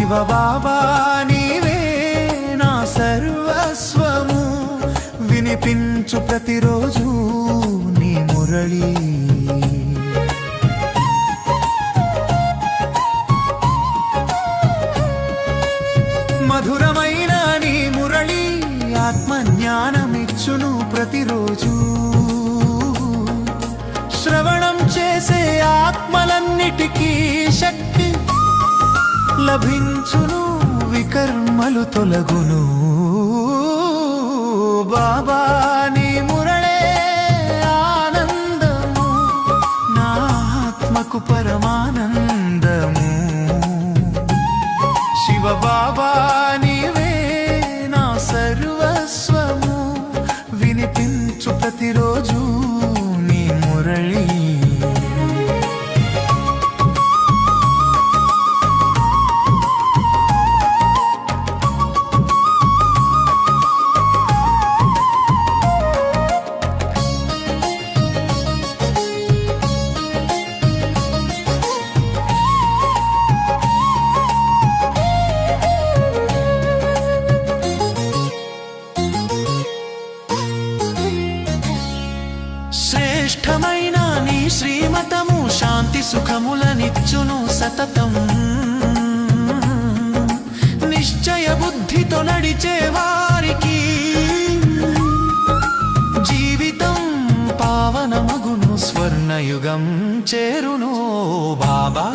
శివబాబా నీవే నా సర్వస్వము, వినిపించు ప్రతిరోజు నీ మురళి. మధురమైన నీ మురళి ఆత్మజ్ఞానమిచ్చును ప్రతిరోజు. శ్రవణం చేసే ఆత్మలన్నిటికీ శక్తి లభించును, వికర్మలు తొలగును. బాబా నీ మురళే ఆనందము, నా ఆత్మకు పరమానందము. శివబాబా నీవే నా సర్వస్వము, వినిపించు ప్రతిరోజు నీ మురళి. శ్రేష్టమైన నీ శ్రీమతము శాంతి సుఖములనిచ్చును సతతం. నిశ్చయ బుద్ధితో నడిచే వారికి జీవితం పావనమగును, స్వర్ణయుగం చేరును. బాబా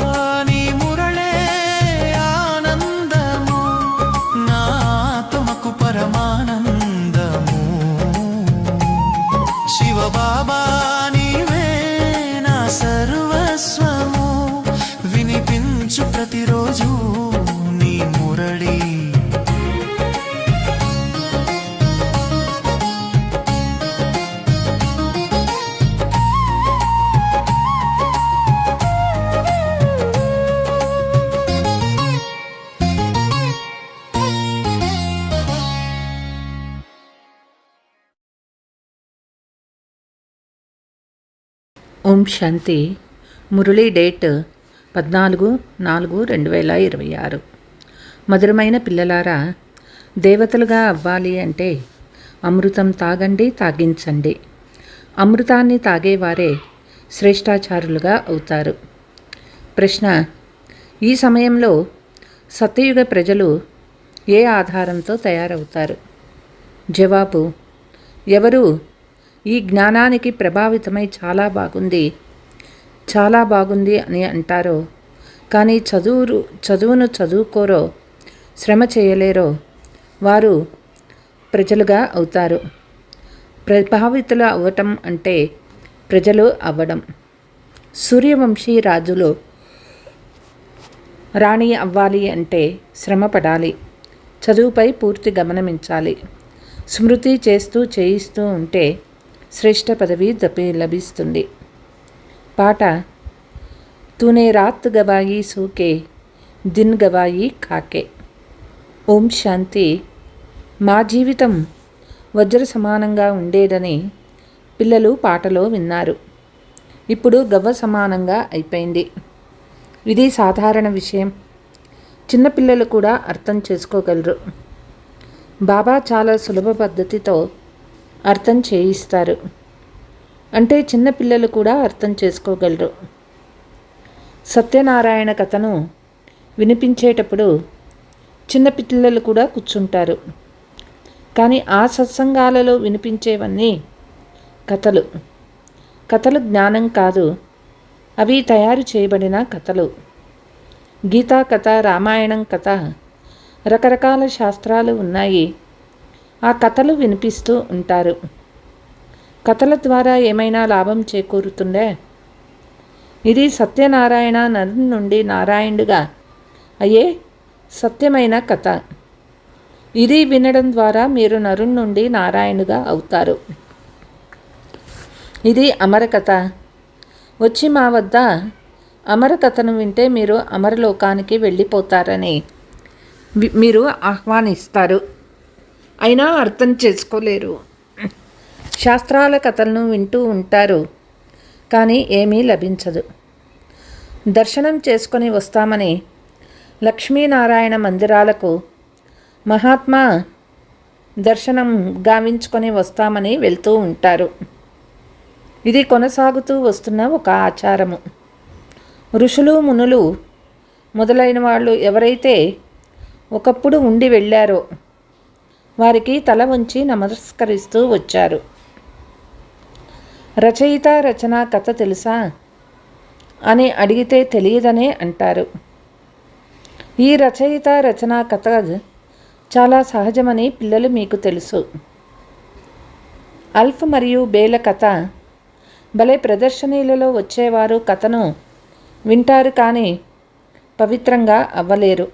నీ మురళే ఆనందము, నా ఆత్మకు పరమానందము. శివబాబా నీవే నా సర్వస్వము, వినిపించు ప్రతిరోజు నీ మురళి. ఓం శాంతి. మురళీ డేట్ 14/4/2026. మధురమైన పిల్లలారా, దేవతలుగా అవ్వాలి అంటే అమృతం తాగండి, తాగించండి. అమృతాన్ని తాగేవారే శ్రేష్టాచారులుగా అవుతారు. ప్రశ్న: ఈ సమయంలో సత్యయుగ ప్రజలు ఏ ఆధారంతో తయారవుతారు? జవాబు: ఎవరు ఈ జ్ఞానానికి ప్రభావితమై చాలా బాగుంది అని అంటారో, కానీ చదువును చదువుకోరో, శ్రమ చేయలేరో, వారు ప్రజలుగా అవుతారు. ప్రభావితులు అవ్వటం అంటే ప్రజలు అవ్వడం. సూర్యవంశీ రాజులు రాణి అవ్వాలి అంటే శ్రమ పడాలి, చదువుపై పూర్తి గమనమించాలి. స్మృతి చేయిస్తూ ఉంటే శ్రేష్ఠ పదవి లభిస్తుంది. పాట: తూనే రాత్ గవాయి సూకే, దిన్ గవాయి కాకే. ఓం శాంతి. మా జీవితం వజ్ర సమానంగా ఉండేదని పిల్లలు పాటలో విన్నారు. ఇప్పుడు గవ్వ సమానంగా అయిపోయింది. ఇది సాధారణ విషయం, చిన్నపిల్లలు కూడా అర్థం చేసుకోగలరు. బాబా చాలా సులభ పద్ధతితో అర్థం చేయిస్తారు, అంటే చిన్నపిల్లలు కూడా అర్థం చేసుకోగలరు. సత్యనారాయణ కథను వినిపించేటప్పుడు చిన్నపిల్లలు కూడా కూర్చుంటారు. కానీ ఆ సత్సంగాలలో వినిపించేవన్నీ కథలు జ్ఞానం కాదు, అవి తయారు చేయబడిన కథలు. గీతా కథ, రామాయణం కథ, రకరకాల శాస్త్రాలు ఉన్నాయి. ఆ కథలు వినిపిస్తూ ఉంటారు. కథల ద్వారా ఏమైనా లాభం చేకూరుతుందే? ఇది సత్యనారాయణ నరుని నుండి నారాయణుడిగా అయ్యే సత్యమైన కథ. ఇది వినడం ద్వారా మీరు నరుని నుండి నారాయణుగా అవుతారు. ఇది అమరకథ. వచ్చి మా వద్ద అమరకథను వింటే మీరు అమరలోకానికి వెళ్ళిపోతారని మీరు ఆహ్వానిస్తారు. అయినా అర్థం చేసుకోలేరు. శాస్త్రాల కథలను వింటూ ఉంటారు, కానీ ఏమీ లభించదు. దర్శనం చేసుకొని వస్తామని లక్ష్మీనారాయణ మందిరాలకు మహాత్మా దర్శనం గావించుకొని వస్తామని వెళ్తూ ఉంటారు. ఇది కొనసాగుతూ వస్తున్న ఒక ఆచారము. ఋషులు, మునులు మొదలైన వాళ్ళు ఎవరైతే ఒకప్పుడు ఉండి వెళ్ళారో వారికి తల వంచి నమస్కరిస్తూ వచ్చారు. రచయిత రచన కథ తెలుసా అని అడిగితే తెలియదనే అంటారు. ఈ రచయిత రచన కథ చాలా సహజమని పిల్లలు మీకు తెలుసు. అల్ఫ్ మరియు బేల కథ భలే ప్రదర్శనీలలో వచ్చేవారు కథను వింటారు కానీ పవిత్రంగా అవ్వలేరు.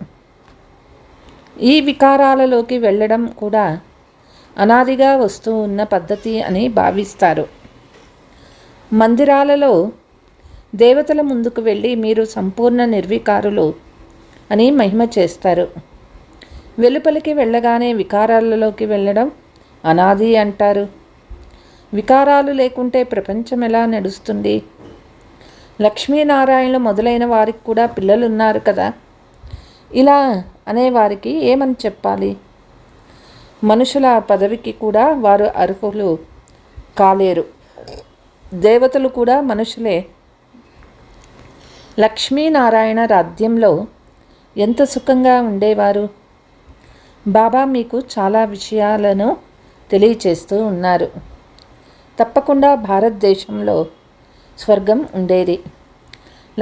ఈ వికారాలలోకి వెళ్ళడం కూడా అనాదిగా వస్తూ ఉన్న పద్ధతి అని భావిస్తారు. మందిరాలలో దేవతల ముందుకు వెళ్ళి మీరు సంపూర్ణ నిర్వికారులు అని మహిమ చేస్తారు. వెలుపలికి వెళ్ళగానే వికారాలలోకి వెళ్ళడం అనాది అంటారు. వికారాలు లేకుంటే ప్రపంచం ఎలా నడుస్తుంది? లక్ష్మీనారాయణలు మొదలైన వారికి కూడా పిల్లలున్నారు కదా. ఇలా అనేవారికి ఏమని చెప్పాలి? మనుషుల పదవికి కూడా వారు అర్హులు కాలేరు. దేవతలు కూడా మనుషులే. లక్ష్మీనారాయణ రాజ్యంలో ఎంత సుఖంగా ఉండేవారు. బాబా మీకు చాలా విషయాలను తెలియచేస్తూ ఉన్నారు. తప్పకుండా భారతదేశంలో స్వర్గం ఉండేది.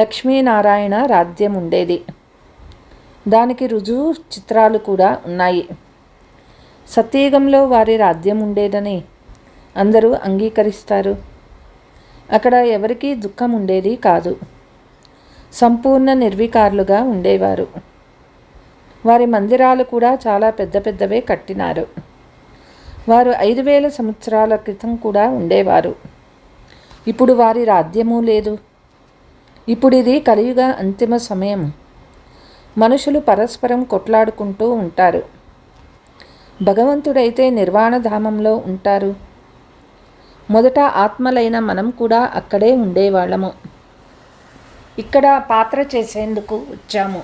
లక్ష్మీనారాయణ రాజ్యం ఉండేది. దానికి రుజువు చిత్రాలు కూడా ఉన్నాయి. సత్యయుగంలో వారి రాజ్యం ఉండేదని అందరూ అంగీకరిస్తారు. అక్కడ ఎవరికీ దుఃఖం ఉండేది కాదు. సంపూర్ణ నిర్వికారులుగా ఉండేవారు. వారి మందిరాలు కూడా చాలా పెద్ద పెద్దవే కట్టినారు. వారు 5000 సంవత్సరాల క్రితం కూడా ఉండేవారు. ఇప్పుడు వారి రాజ్యమూ లేదు. ఇప్పుడు ఇది కలియుగ అంతిమ సమయం. మనుషులు పరస్పరం కొట్లాడుకుంటూ ఉంటారు. భగవంతుడైతే నిర్వాణధామంలో ఉంటారు. మొదట ఆత్మలైన మనం కూడా అక్కడే ఉండేవాళ్ళము. ఇక్కడ పాత్ర చేసేందుకు వచ్చాము.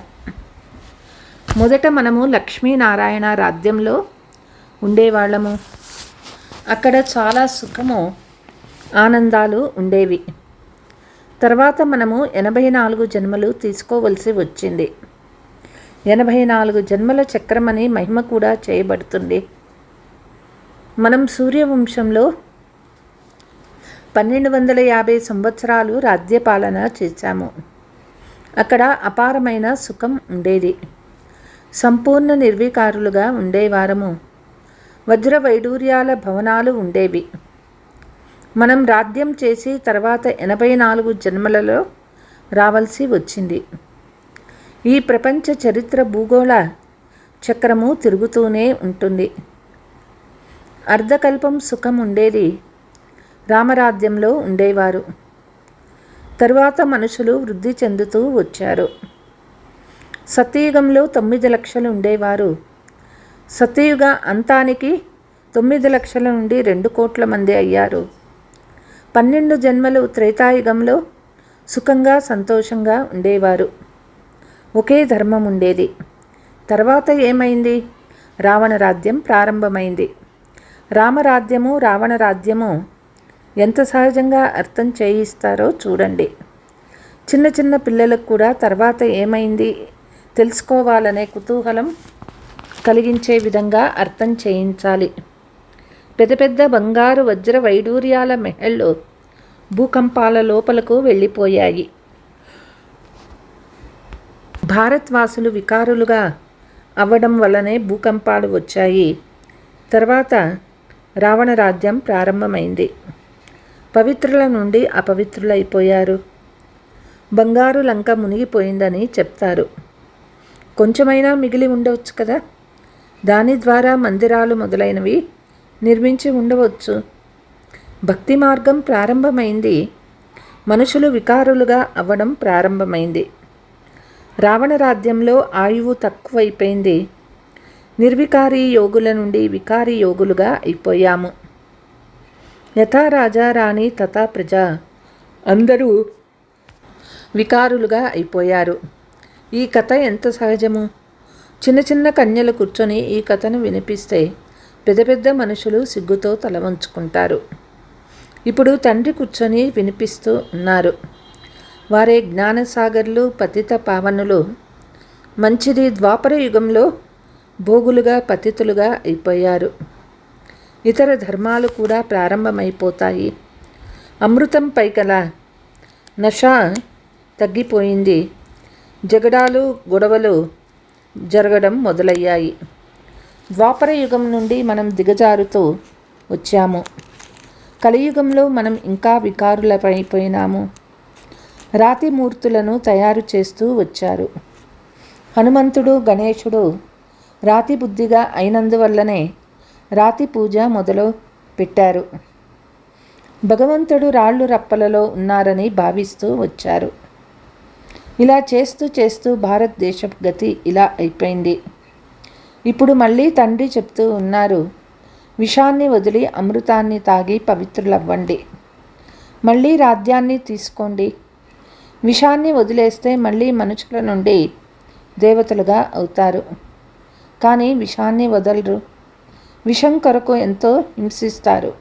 మొదట మనము లక్ష్మీనారాయణ రాజ్యంలో ఉండేవాళ్ళము. అక్కడ చాలా సుఖము, ఆనందాలు ఉండేవి. తర్వాత మనము 84 జన్మలు తీసుకోవలసి వచ్చింది. 84 జన్మల చక్రమని మహిమ కూడా చేయబడుతుంది. మనం సూర్యవంశంలో 1250 సంవత్సరాలు రాజ్యపాలన చేశాము. అక్కడ అపారమైన సుఖం ఉండేది. సంపూర్ణ నిర్వికారులుగా ఉండేవారము. వజ్ర వైడూర్యాల భవనాలు ఉండేవి. మనం రాజ్యం చేసి తర్వాత 84 జన్మలలో రావాల్సి వచ్చింది. ఈ ప్రపంచ చరిత్ర భూగోళ చక్రము తిరుగుతూనే ఉంటుంది. అర్ధకల్పం సుఖం ఉండేది. రామరాజ్యంలో ఉండేవారు. తరువాత మనుషులు వృద్ధి చెందుతూ వచ్చారు. సత్యయుగంలో 9 లక్షలు ఉండేవారు. సత్యయుగ అంతానికి 9 లక్షల నుండి 2 కోట్ల మంది అయ్యారు. 12 జన్మలు త్రేతాయుగంలో సుఖంగా సంతోషంగా ఉండేవారు. ఒకే ధర్మం ఉండేది. తర్వాత ఏమైంది? రావణ రాజ్యం ప్రారంభమైంది. రామరాజ్యము రావణ రాజ్యము ఎంత సహజంగా అర్థం చేయిస్తారో చూడండి. చిన్న చిన్న పిల్లలకు కూడా తర్వాత ఏమైంది తెలుసుకోవాలనే కుతూహలం కలిగించే విధంగా అర్థం చేయించాలి. పెద్ద పెద్ద బంగారు వజ్ర వైడూర్యాల మెహళ్ళు భూకంపాల లోపలకు వెళ్ళిపోయాయి. భారత్వాసులు వికారులుగా అవ్వడం వల్లనే భూకంపాలు వచ్చాయి. తర్వాత రావణ రాజ్యం ప్రారంభమైంది. పవిత్రుల నుండి అపవిత్రులైపోయారు. బంగారు లంక మునిగిపోయిందని చెప్తారు. కొంచెమైనా మిగిలి ఉండవచ్చు కదా. దాని ద్వారా మందిరాలు మొదలైనవి నిర్మించి ఉండవచ్చు. భక్తి మార్గం ప్రారంభమైంది. మనుషులు వికారులుగా అవ్వడం ప్రారంభమైంది. రావణ రాజ్యంలో ఆయువు తక్కువైపోయింది. నిర్వికారి యోగుల నుండి వికారి యోగులుగా అయిపోయాము. యథా రాజా రాణి తథా ప్రజ, అందరూ వికారులుగా అయిపోయారు. ఈ కథ ఎంత సహజము. చిన్న చిన్న కన్యలు కూర్చొని ఈ కథను వినిపిస్తే పెద్ద పెద్ద మనుషులు సిగ్గుతో తల వంచుకుంటారు. ఇప్పుడు తండ్రి కూర్చొని వినిపిస్తూ ఉన్నారు. వారే జ్ఞానసాగర్లు, పతిత పావనులు. మంచిది, ద్వాపర యుగంలో భోగులుగా పతితులుగా అయిపోయారు. ఇతర ధర్మాలు కూడా ప్రారంభమైపోతాయి. అమృతంపై గల నష తగ్గిపోయింది. జగడాలు, గొడవలు జరగడం మొదలయ్యాయి. ద్వాపర యుగం నుండి మనం దిగజారుతూ వచ్చాము. కలియుగంలో మనం ఇంకా వికారులమైపోయినాము. రాతి మూర్తులను తయారు చేస్తూ వచ్చారు. హనుమంతుడు, గణేశుడు రాతి బుద్ధిగా అయినందువల్లనే రాతి పూజ మొదలు పెట్టారు. భగవంతుడు రాళ్ళు రప్పలలో ఉన్నారని భావిస్తూ వచ్చారు. ఇలా చేస్తూ చేస్తూ భారతదేశ గతి ఇలా అయిపోయింది. ఇప్పుడు మళ్ళీ తండ్రి చెప్తూ ఉన్నారు, విషాన్ని వదిలి అమృతాన్ని తాగి పవిత్రులవ్వండి. మళ్ళీ రాజ్యాన్ని తీసుకోండి. విషాన్ని వదిలేస్తే మళ్ళీ మనుషుల నుండి దేవతలుగా అవుతారు. కానీ విషాన్ని వదలరు. విషం కొరకు ఎంతో హింసిస్తారు,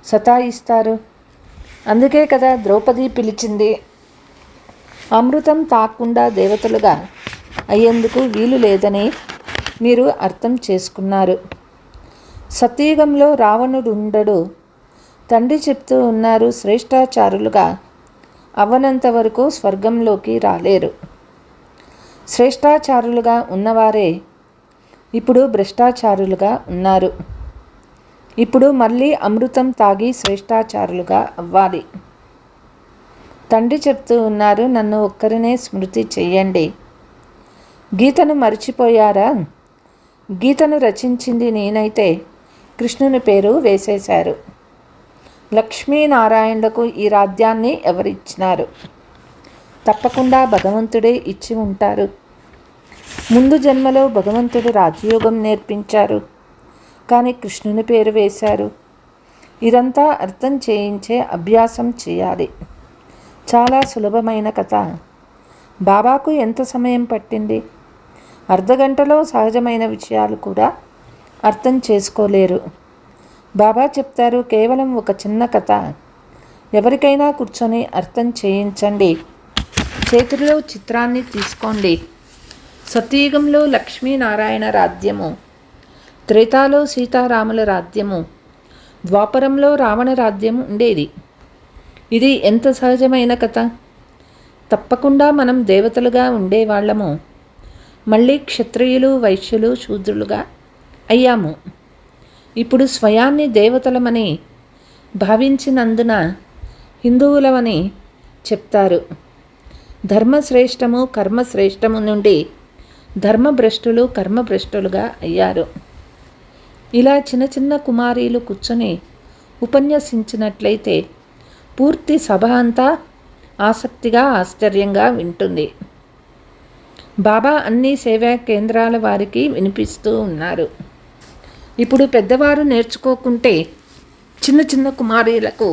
సతాయిస్తారు. అందుకే కదా ద్రౌపది పిలిచింది. అమృతం తాకుండా దేవతలుగా అయ్యేందుకు వీలు లేదని మీరు అర్థం చేసుకున్నారు. సత్యయుగంలో రావణుడు ఉండడు. తండ్రి చెప్తూ ఉన్నారు, శ్రేష్టాచారులుగా అవ్వనంత వరకు స్వర్గంలోకి రాలేరు. శ్రేష్టాచారులుగా ఉన్నవారే ఇప్పుడు భ్రష్టాచారులుగా ఉన్నారు. ఇప్పుడు మళ్ళీ అమృతం తాగి శ్రేష్టాచారులుగా అవ్వాలి. తండ్రి చెప్తూ ఉన్నారు, నన్ను ఒక్కరినే స్మృతి చెయ్యండి. గీతను మర్చిపోయారా? గీతను రచించింది నేనైతే కృష్ణుని పేరు వేసేశారు. లక్ష్మీనారాయణులకు ఈ రాజ్యాన్ని ఎవరిచ్చినారు? తప్పకుండా భగవంతుడే ఇచ్చి ఉంటారు. ముందు జన్మలో భగవంతుడు రాజయోగం నేర్పించారు, కానీ కృష్ణుని పేరు వేశారు. ఇదంతా అర్థం చేయించే అభ్యాసం చేయాలి. చాలా సులభమైన కథ. బాబాకు ఎంత సమయం పట్టింది? అర్ధగంటలో సహజమైన విషయాలు కూడా అర్థం చేసుకోలేరు. బాబా చెప్తారు, కేవలం ఒక చిన్న కథ. ఎవరికైనా కూర్చొని అర్థం చేయించండి. చేతిలో చిత్రాన్ని తీసుకోండి. సత్యయుగంలో లక్ష్మీనారాయణ రాజ్యము, త్రేతాలో సీతారాముల రాజ్యము, ద్వాపరంలో రావణ రాజ్యం ఉండేది. ఇది ఎంత సహజమైన కథ. తప్పకుండా మనం దేవతలుగా ఉండేవాళ్ళము. మళ్ళీ క్షత్రియులు, వైశ్యులు, శూద్రులుగా అయ్యాము. ఇప్పుడు స్వయాన్ని దేవతలమని భావించినందున హిందువులమని చెప్తారు. ధర్మశ్రేష్టము, కర్మశ్రేష్టము నుండి ధర్మభ్రష్టులు, కర్మభ్రష్టులుగా అయ్యారు. ఇలా చిన్న చిన్న కుమారీలు కూర్చొని ఉపన్యసించినట్లయితే పూర్తి సభ అంతా ఆసక్తిగా, ఆశ్చర్యంగా వింటుంది. బాబా అన్ని సేవా కేంద్రాల వారికి వినిపిస్తూ ఉన్నారు. ఇప్పుడు పెద్దవారు నేర్చుకోకుంటే చిన్న చిన్న కుమారీలకు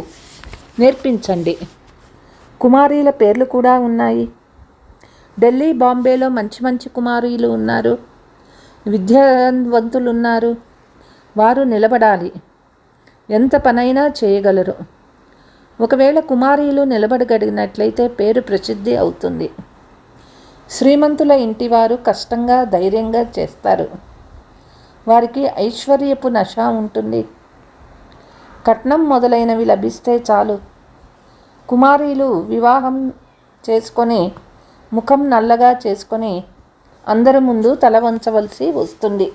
నేర్పించండి. కుమారీల పేర్లు కూడా ఉన్నాయి. ఢిల్లీ, బాంబేలో మంచి మంచి కుమారీలు ఉన్నారు. విద్యావంతులు ఉన్నారు. వారు నిలబడాలి. ఎంత పనైనా చేయగలరు. ఒకవేళ కుమారీలు నిలబడగలిగినట్లయితే పేరు ప్రసిద్ధి అవుతుంది. శ్రీమంతుల ఇంటివారు కష్టంగా, ధైర్యంగా చేస్తారు. వారికి ఐశ్వర్యపు నష ఉంటుంది. కట్నం మొదలైనవి లభిస్తే చాలు. కుమారీలు వివాహం చేసుకొని ముఖం నల్లగా చేసుకొని అందరి ముందు తల వంచవలసి వస్తుంది.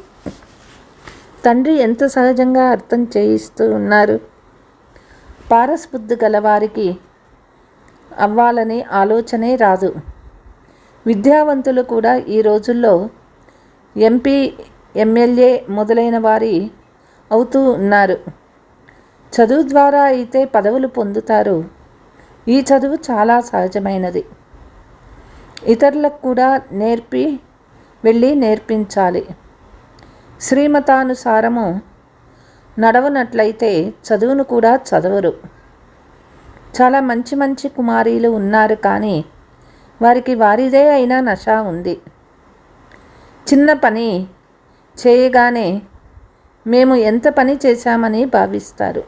తండ్రి ఎంత సహజంగా అర్థం చేయిస్తూ ఉన్నారు. పారస్ బుద్ధి గలవారికి అవ్వాలనే ఆలోచనే రాదు. విద్యావంతులు కూడా ఈ రోజుల్లో ఎంపీ, ఎమ్మెల్యే మొదలైన వారి అవుతూ ఉన్నారు. చదువు ద్వారా అయితే పదవులు పొందుతారు. ఈ చదువు చాలా సహజమైనది. ఇతరులకు కూడా వెళ్ళి నేర్పించాలి. శ్రీమతానుసారము నడవనట్లయితే చదువును కూడా చదవరు. చాలా మంచి మంచి కుమారీలు ఉన్నారు, కానీ వారికి వారిదే అయిన నష ఉంది. చిన్న పని చేయగానే మేము ఎంత పని చేశామని భావిస్తారు.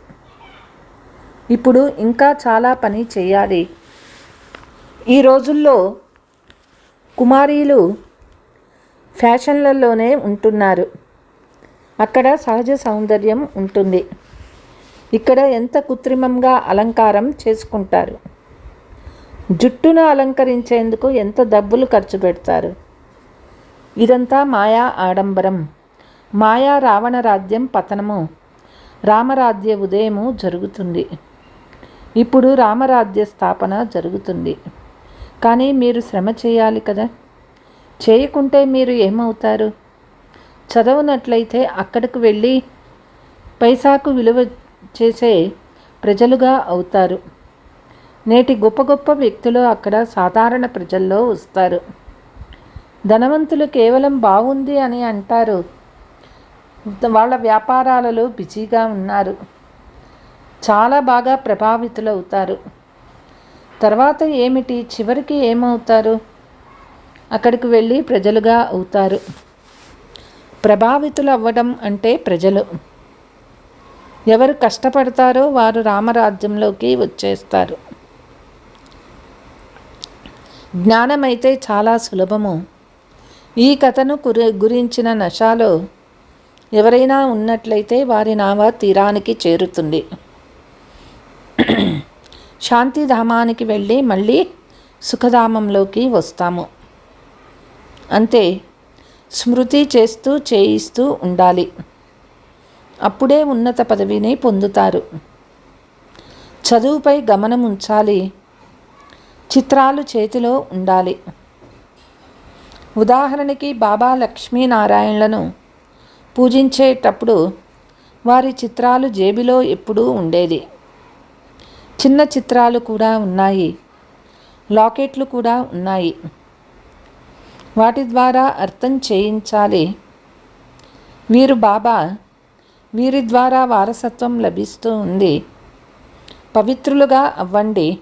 ఇప్పుడు ఇంకా చాలా పని చేయాలి. ఈ రోజుల్లో కుమారీలు ఫ్యాషన్లలోనే ఉంటున్నారు. అక్కడ సహజ సౌందర్యం ఉంటుంది. ఇక్కడ ఎంత కృత్రిమంగా అలంకారం చేసుకుంటారు. జుట్టును అలంకరించేందుకు ఎంత డబ్బులు ఖర్చు పెడతారు. ఇదంతా మాయా ఆడంబరం. మాయా రావణ రాజ్యం పతనము, రామరాజ్య ఉదయము జరుగుతుంది. ఇప్పుడు రామరాజ్య స్థాపన జరుగుతుంది. కానీ మీరు శ్రమ చేయాలి కదా. చేయకుంటే మీరు ఏమవుతారు? చదవనట్లయితే అక్కడికి వెళ్ళి పైసాకు విలువ చేసే ప్రజలుగా అవుతారు. నేటి గొప్ప గొప్ప వ్యక్తులు అక్కడ సాధారణ ప్రజల్లో వస్తారు. ధనవంతులు కేవలం బాగుంది అని అంటారు. వాళ్ళ వ్యాపారాలలో బిజీగా ఉన్నారు. చాలా బాగా ప్రభావితులవుతారు. తర్వాత ఏమిటి? చివరికి ఏమవుతారు? అక్కడికి వెళ్ళి ప్రజలుగా అవుతారు. ప్రభావితులు అవ్వడం అంటే ప్రజలు. ఎవరు కష్టపడతారో వారు రామరాజ్యంలోకి వచ్చేస్తారు. జ్ఞానమైతే చాలా సులభము. ఈ కథను గురించిన నషాలో ఎవరైనా ఉన్నట్లయితే వారి నావ తీరానికి చేరుతుంది. శాంతిధామానికి వెళ్ళి మళ్ళీ సుఖధామంలోకి వస్తాము. అంతే. స్మృతి చేస్తూ చేయిస్తూ ఉండాలి. అప్పుడే ఉన్నత పదవిని పొందుతారు. చదువుపై గమనం ఉంచాలి. చిత్రాలు చేతిలో ఉండాలి. ఉదాహరణకి బాబా లక్ష్మీనారాయణలను పూజించేటప్పుడు వారి చిత్రాలు జేబులో ఎప్పుడూ ఉండేది. చిన్న చిత్రాలు కూడా ఉన్నాయి. లాకెట్లు కూడా ఉన్నాయి. వాటి ద్వారా అర్థం చేయించాలి. వీరు బాబా, వీరి ద్వారా వారసత్వం లభిస్తూ ఉంది. పవిత్రులుగా అవ్వండి.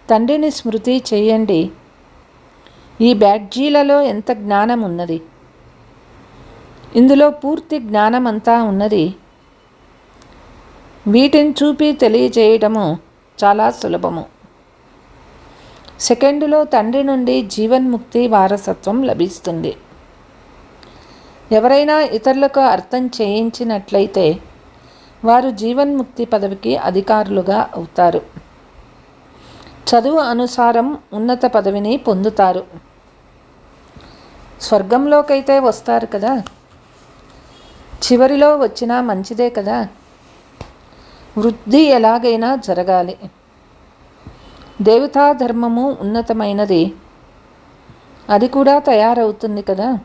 తండ్రిని స్మృతి చేయండి. ఈ బ్యాడ్జీలలో ఎంత జ్ఞానం ఉన్నది. ఇందులో పూర్తి జ్ఞానమంతా ఉన్నది. వీటిని చూపి తెలియజేయడము చాలా సులభము. సెకండులో తండ్రి నుండి జీవన్ముక్తి వారసత్వం లభిస్తుంది. ఎవరైనా ఇతరులకు అర్థం చేయించినట్లయితే వారు జీవన్ముక్తి పదవికి అధికారులుగా అవుతారు. చదువు అనుసారం ఉన్నత పదవిని పొందుతారు. స్వర్గంలోకైతే వస్తారు కదా. చివరిలో వచ్చినా మంచిదే కదా. వృద్ధి ఎలాగైనా జరగాలి. దేవతా ధర్మము ఉన్నతమైనది. అది కూడా తయారవుతుంది కదా.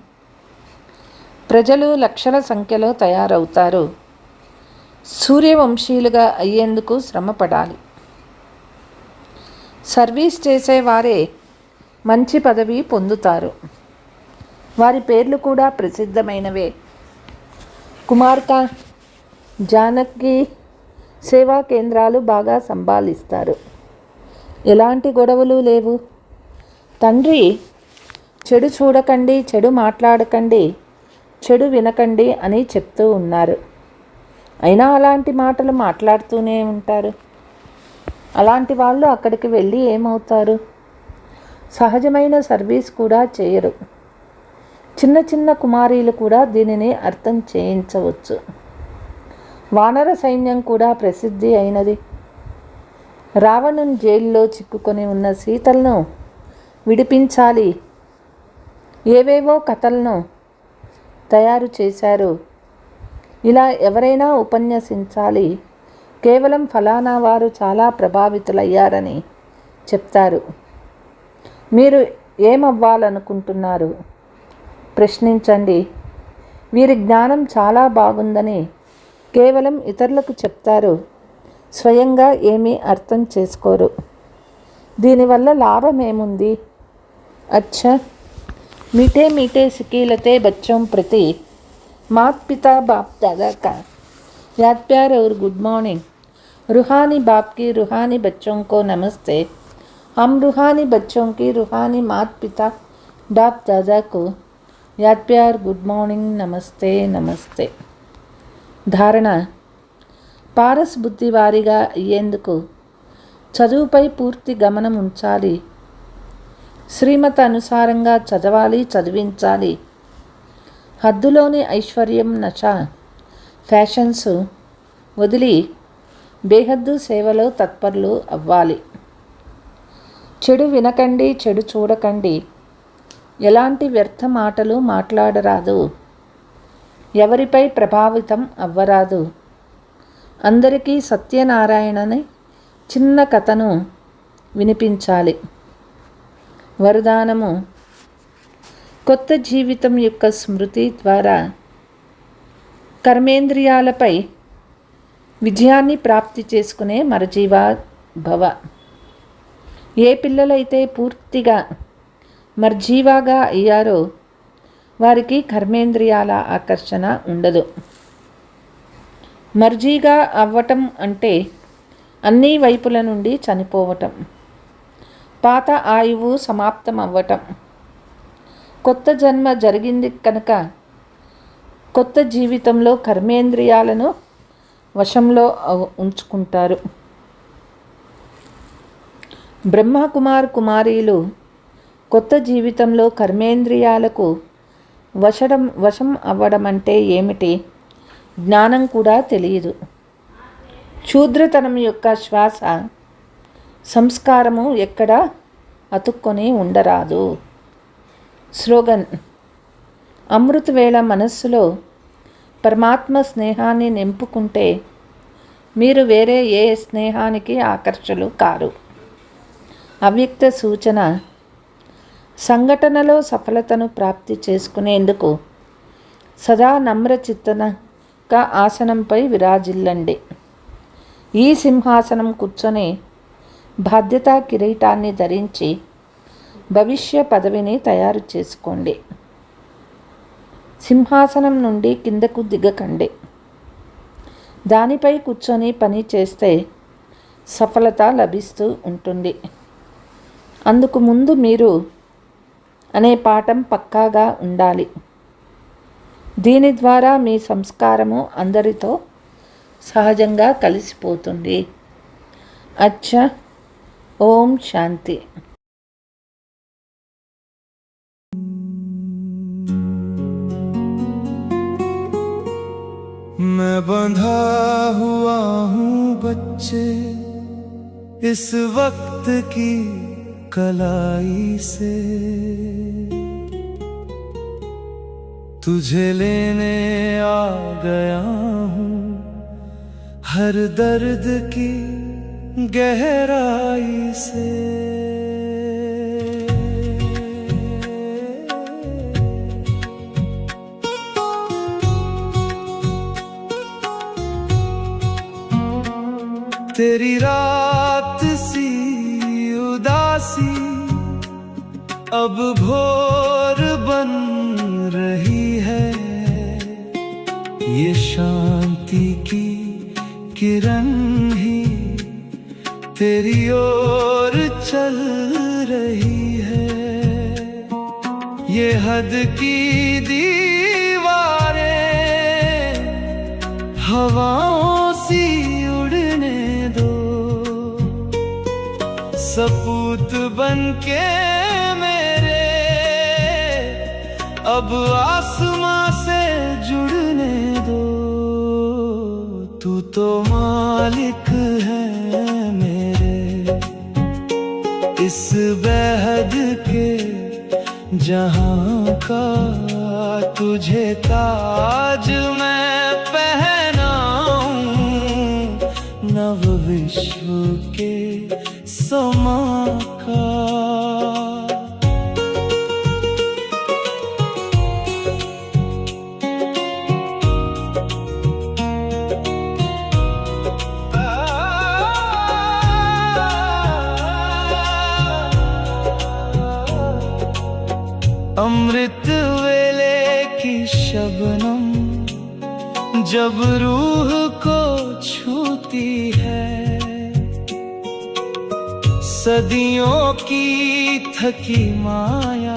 ప్రజలు లక్షల సంఖ్యలో తయారవుతారు. సూర్యవంశీయులుగా అయ్యేందుకు శ్రమపడాలి. సర్వీస్ చేసేవారే మంచి పదవి పొందుతారు. వారి పేర్లు కూడా ప్రసిద్ధమైనవే. కుమార్కా జానకి సేవా కేంద్రాలు బాగా సంభాలిస్తారు. ఎలాంటి గొడవలు లేవు. తండ్రి చెడు చూడకండి, చెడు మాట్లాడకండి, చెడు వినకండి అని చెప్తూ ఉన్నారు. అయినా అలాంటి మాటలు మాట్లాడుతూనే ఉంటారు. అలాంటి వాళ్ళు అక్కడికి వెళ్ళి ఏమవుతారు? సహజమైన సర్వీస్ కూడా చేయరు. చిన్న చిన్న కుమారీలు కూడా దీనిని అర్థం చేయించవచ్చు. వానర సైన్యం కూడా ప్రసిద్ధి అయినది. రావణుని జైల్లో చిక్కుకొని ఉన్న సీతలను విడిపించాలి. ఏవేవో కథలను తయారు చేశారు. ఇలా ఎవరైనా ఉపన్యసించాలి. కేవలం ఫలానా వారు చాలా ప్రభావితులయ్యారని చెప్తారు. మీరు ఏమవ్వాలనుకుంటున్నారు? ప్రశ్నించండి. వీరి జ్ఞానం చాలా బాగుందని కేవలం ఇతరులకు చెప్తారు. స్వయంగా ఏమీ అర్థం చేసుకోరు. దీనివల్ల లాభం ఏముంది? అచ్చా, मीठे मीठे सिकीलते बच्चों प्रति मात पिता बाप दादा का याद प्यार और गुड मॉर्निंग। रूहानी बाप की रूहानी बच्चों को नमस्ते हम रूहानी बच्चों की रूहानी माता पिता बाप दादा को याद प्यार गुड మార్నింగ్ నమస్తే నమస్తే. ధారణ: పారస్ బుద్ధి వారిగా అయ్యేందుకు చదువుపై పూర్తి గమనం ఉంచాలి. శ్రీమత అనుసారంగా చదవాలి, చదివించాలి. హద్దులోని ఐశ్వర్యం, నశ, ఫ్యాషన్స్ వదిలి బేహద్దు సేవలో తత్పరులు అవ్వాలి. చెడు వినకండి, చెడు చూడకండి. ఎలాంటి వ్యర్థ మాటలు మాట్లాడరాదు. ఎవరిపై ప్రభావితం అవ్వరాదు. అందరికీ సత్యనారాయణని చిన్న కథను వినిపించాలి. వరదానము: కొత్త జీవితం యొక్క స్మృతి ద్వారా కర్మేంద్రియాలపై విజయాన్ని ప్రాప్తి చేసుకునే మరజీవా భవ. ఏ పిల్లలైతే పూర్తిగా మర్జీవాగా అయ్యారో వారికి కర్మేంద్రియాల ఆకర్షణ ఉండదు. మర్జీగా అవ్వటం అంటే అన్ని వైపుల నుండి చనిపోవటం, పాత ఆయువు సమాప్తం అవ్వటం. కొత్త జన్మ జరిగింది కనుక కొత్త జీవితంలో కర్మేంద్రియాలను వశంలో ఉంచుకుంటారు. బ్రహ్మకుమారీలు కొత్త జీవితంలో కర్మేంద్రియాలకు వశం అవ్వడం అంటే ఏమిటి జ్ఞానం కూడా తెలియదు. శూద్రతనం యొక్క శ్వాస సంస్కారము ఎక్కడా అతుక్కొని ఉండరాదు. స్లోగన్: అమృతవేళ మనస్సులో పరమాత్మ స్నేహాన్ని నింపుకుంటే మీరు వేరే ఏ స్నేహానికి ఆకర్షలు కారు. అవ్యక్త సూచన: సంఘటనలో సఫలతను ప్రాప్తి చేసుకునేందుకు సదా నమ్రచిత్తనగా ఆసనంపై విరాజిల్లండి. ఈ సింహాసనం కూర్చొని బాధ్యతా కిరీటాన్ని ధరించి భవిష్య పదవిని తయారు చేసుకోండి. సింహాసనం నుండి కిందకు దిగకండి. దానిపై కూర్చొని పని చేస్తే సఫలత లభిస్తూ ఉంటుంది. అందుకు ముందు మీరు అనే పాఠం పక్కాగా ఉండాలి. దీని ద్వారా మీ సంస్కారము అందరితో సహజంగా కలిసిపోతుంది. అచ్చా. ఓం శాంతి. मैं बंधा हुआ हूँ बच्चे इस वक्त की कलाई से, तुझे लेने आ गया हूँ हर दर्द की गहराई से। तेरी रात सी उदासी अब भोर बन रही है, ये शांति की किरण ही तेरी ओर चल रही है। ये हद की दीवारें हवाओं सी उड़ने दो, सपूत बनके मेरे अब आसमां से जुड़ने दो। तू तो मालिक है मेरे इस बेहद के जहां का, तुझे ताज मैं पहनाऊं नव विश्व के समा का। अमृत वेले की शबनम जब रूह को छूती है, सदियों की थकी माया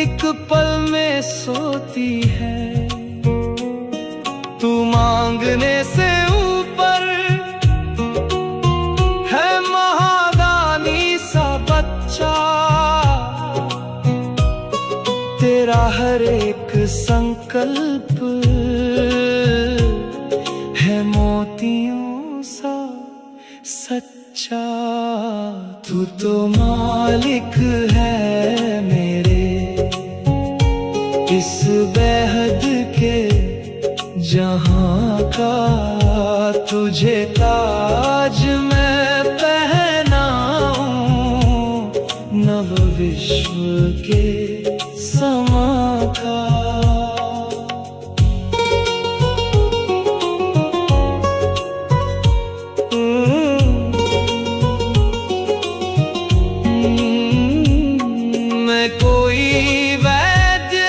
एक पल में सोती है। तू मांगने से ऊपर है महादानी सा बच्चा। तेरा हर एक संकल्प है मोतियों सा सच्चा। तू तो मालिक है मेरे इस बेहद के जहां का। तुझे ताज मैं पहनाऊं नव विश्व के समा का। मैं कोई वैद्य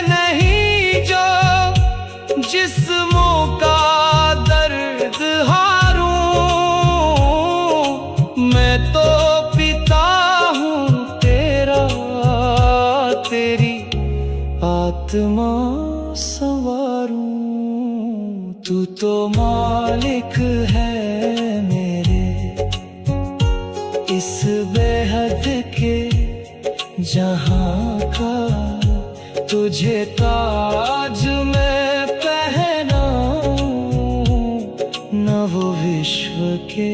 नहीं जो जिस्मों का दर्द हारूं। मैं तो पिता हूँ तेरा, तेरी आत्मा संवारूं। तू तो मालिक है मेरे इस बेहद के जहां का। तुझे ताज मैं पहनाऊं नव विश्व के